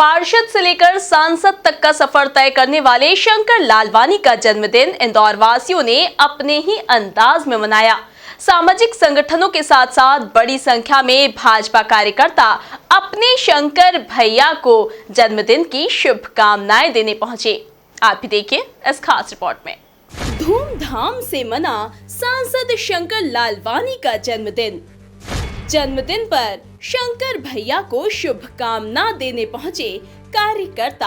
पार्षद से लेकर सांसद तक का सफर तय करने वाले शंकर लालवानी का जन्मदिन इंदौर वासियों ने अपने ही अंदाज में मनाया। सामाजिक संगठनों के साथ साथ बड़ी संख्या में भाजपा कार्यकर्ता अपने शंकर भैया को जन्मदिन की शुभकामनाएं देने पहुंचे। आप भी देखिए इस खास रिपोर्ट में। धूमधाम से मना सांसद शंकर लालवानी का जन्मदिन पर शंकर भैया को शुभकामना देने पहुंचे कार्यकर्ता।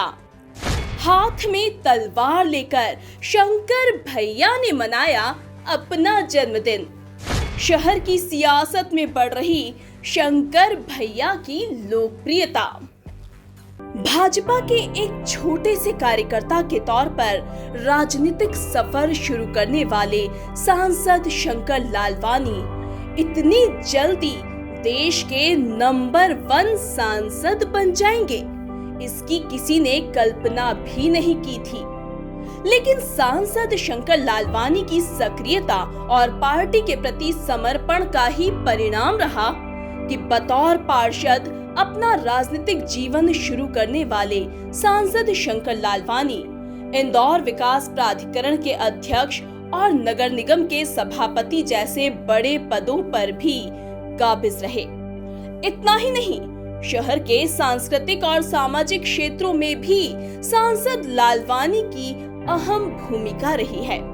हाथ में तलवार लेकर शंकर भैया ने मनाया अपना जन्मदिन। शहर की सियासत में बढ़ रही शंकर भैया की लोकप्रियता। भाजपा के एक छोटे से कार्यकर्ता के तौर पर राजनीतिक सफर शुरू करने वाले सांसद शंकर लालवानी इतनी जल्दी देश के नंबर 1 सांसद बन जाएंगे, इसकी किसी ने कल्पना भी नहीं की थी। लेकिन सांसद शंकर लालवानी की सक्रियता और पार्टी के प्रति समर्पण का ही परिणाम रहा कि बतौर पार्षद अपना राजनीतिक जीवन शुरू करने वाले सांसद शंकर लालवानी इंदौर विकास प्राधिकरण के अध्यक्ष और नगर निगम के सभापति जैसे बड़े पदों पर भी काबिज रहे। इतना ही नहीं, शहर के सांस्कृतिक और सामाजिक क्षेत्रों में भी सांसद लालवानी की अहम भूमिका रही है।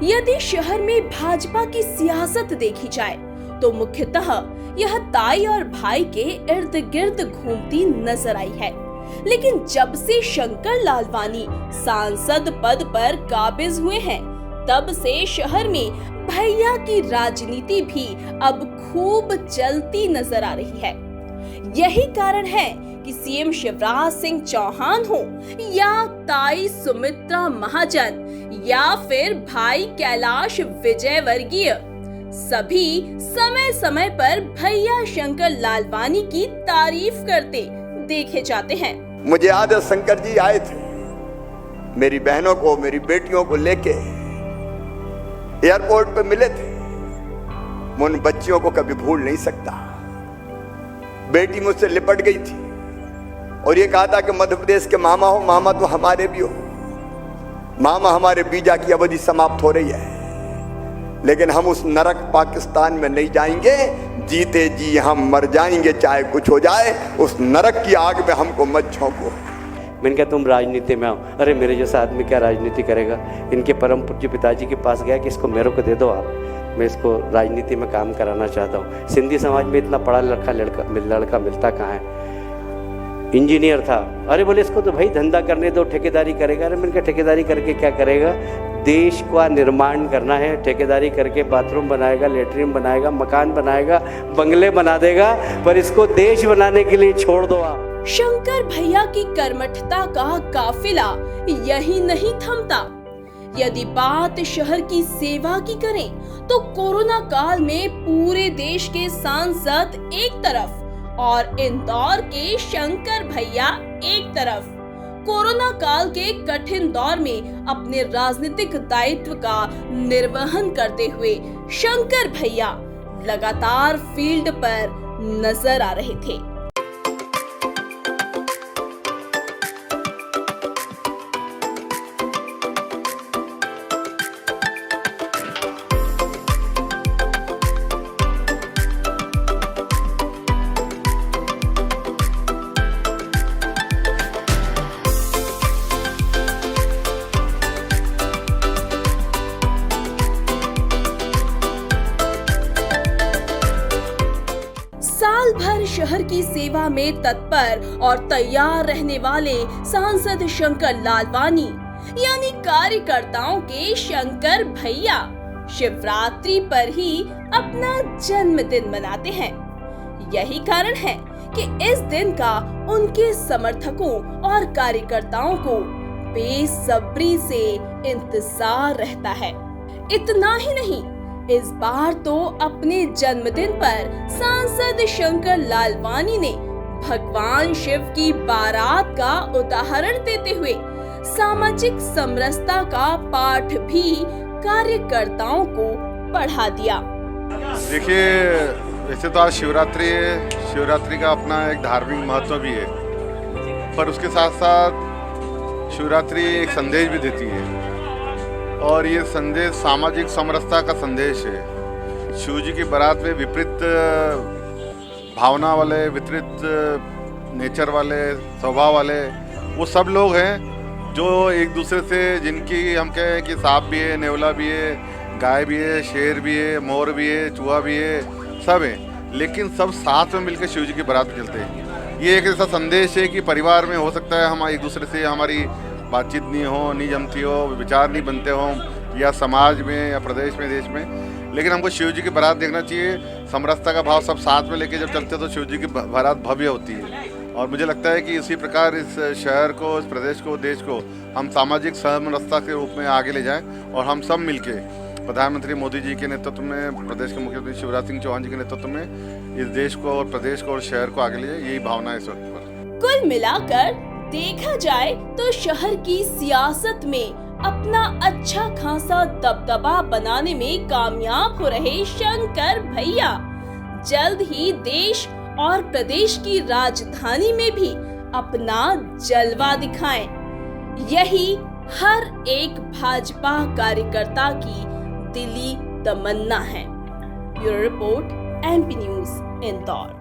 यदि शहर में भाजपा की सियासत देखी जाए तो मुख्यतः यह ताई और भाई के इर्द गिर्द घूमती नजर आई है। लेकिन जब से शंकर लालवानी सांसद पद पर काबिज हुए हैं, तब से शहर में भैया की राजनीति भी अब खूब चलती नजर आ रही है। यही कारण है कि सीएम शिवराज सिंह चौहान हो या ताई सुमित्रा महाजन या फिर भाई कैलाश विजयवर्गीय, सभी समय समय पर भैया शंकर लालवानी की तारीफ करते देखे जाते हैं। मुझे याद है शंकर जी आए थे, मेरी बहनों को, मेरी बेटियों को लेके एयरपोर्ट पे मिले थे। मैं उन बच्चियों को कभी भूल नहीं सकता। बेटी मुझसे लिपट गई थी और ये कहा था कि मध्य प्रदेश के मामा हो, मामा तो हमारे भी हो। मामा, हमारे वीजा की अवधि समाप्त हो रही है, लेकिन हम उस नरक पाकिस्तान में नहीं जाएंगे। जीते जी हम मर जाएंगे, चाहे कुछ हो जाए। उस नरक की आग में हमको मत झोंको। मैंने कहा तुम राजनीति में आओ। अरे मेरे जैसा आदमी क्या राजनीति करेगा। इनके परम पूज्य पिताजी के पास गया कि इसको मेरे को दे दो आप, मैं इसको राजनीति में काम कराना चाहता हूँ। सिंधी समाज में इतना पढ़ा लिखा लड़का मिलता कहाँ है। इंजीनियर था। अरे बोले इसको तो भाई धंधा करने दो, ठेकेदारी करेगा। अरे मैंने कहा ठेकेदारी करके क्या करेगा, देश का निर्माण करना है। ठेकेदारी करके बाथरूम बनाएगा, लेटरिन बनाएगा, मकान बनाएगा, बंगले बना देगा, पर इसको देश बनाने के लिए छोड़ दो आप। शंकर भैया की कर्मठता का काफिला यही नहीं थमता। यदि बात शहर की सेवा की करें तो कोरोना काल में पूरे देश के सांसद एक तरफ और इंदौर के शंकर भैया एक तरफ कोरोना काल के कठिन दौर में अपने राजनीतिक दायित्व का निर्वहन करते हुए शंकर भैया लगातार फील्ड पर नजर आ रहे थे। शहर की सेवा में तत्पर और तैयार रहने वाले सांसद शंकर लालवानी यानी कार्यकर्ताओं के शंकर भैया शिवरात्रि पर ही अपना जन्मदिन मनाते हैं। यही कारण है कि इस दिन का उनके समर्थकों और कार्यकर्ताओं को बेसब्री से इंतजार रहता है। इतना ही नहीं, इस बार तो अपने जन्मदिन पर सांसद शंकर लालवानी ने भगवान शिव की बारात का उदाहरण देते हुए सामाजिक समरसता का पाठ भी कार्यकर्ताओं को पढ़ा दिया। देखिए, वैसे तो आज शिवरात्रि है, शिवरात्रि का अपना एक धार्मिक महत्व भी है, पर उसके साथ साथ शिवरात्रि एक संदेश भी देती है और ये संदेश सामाजिक समरसता का संदेश है। शिव जी की बारात में विपरीत भावना वाले, विपरीत नेचर वाले, स्वभाव वाले वो सब लोग हैं जो एक दूसरे से, जिनकी हम कहें कि सांप भी है, नेवला भी है, गाय भी है, शेर भी है, मोर भी है, चूहा भी है, सब हैं, लेकिन सब साथ में मिलकर शिव जी की बारात में चलते हैं। ये एक ऐसा संदेश है कि परिवार में हो सकता है हम एक दूसरे से हमारी बातचीत नहीं जमती हो, विचार नहीं बनते हों, या समाज में या प्रदेश में, देश में, लेकिन हमको शिव जी की बारात देखना चाहिए। समरसता का भाव सब साथ में लेके जब चलते तो शिव जी की बारात भव्य होती है। और मुझे लगता है कि इसी प्रकार इस शहर को, इस प्रदेश को, देश को हम सामाजिक समरसता के रूप में आगे ले जाएं और हम सब मिलके प्रधानमंत्री मोदी जी के नेतृत्व में, प्रदेश के मुख्यमंत्री शिवराज सिंह चौहान जी के नेतृत्व में इस देश को और प्रदेश को और शहर को आगे ले जाए, यही भावना है इस वक्त पर। कुल मिलाकर देखा जाए तो शहर की सियासत में अपना अच्छा खासा दबदबा बनाने में कामयाब हो रहे शंकर भैया जल्द ही देश और प्रदेश की राजधानी में भी अपना जलवा दिखाएं। यही हर एक भाजपा कार्यकर्ता की दिली तमन्ना है। Bureau report, MP news, Indore.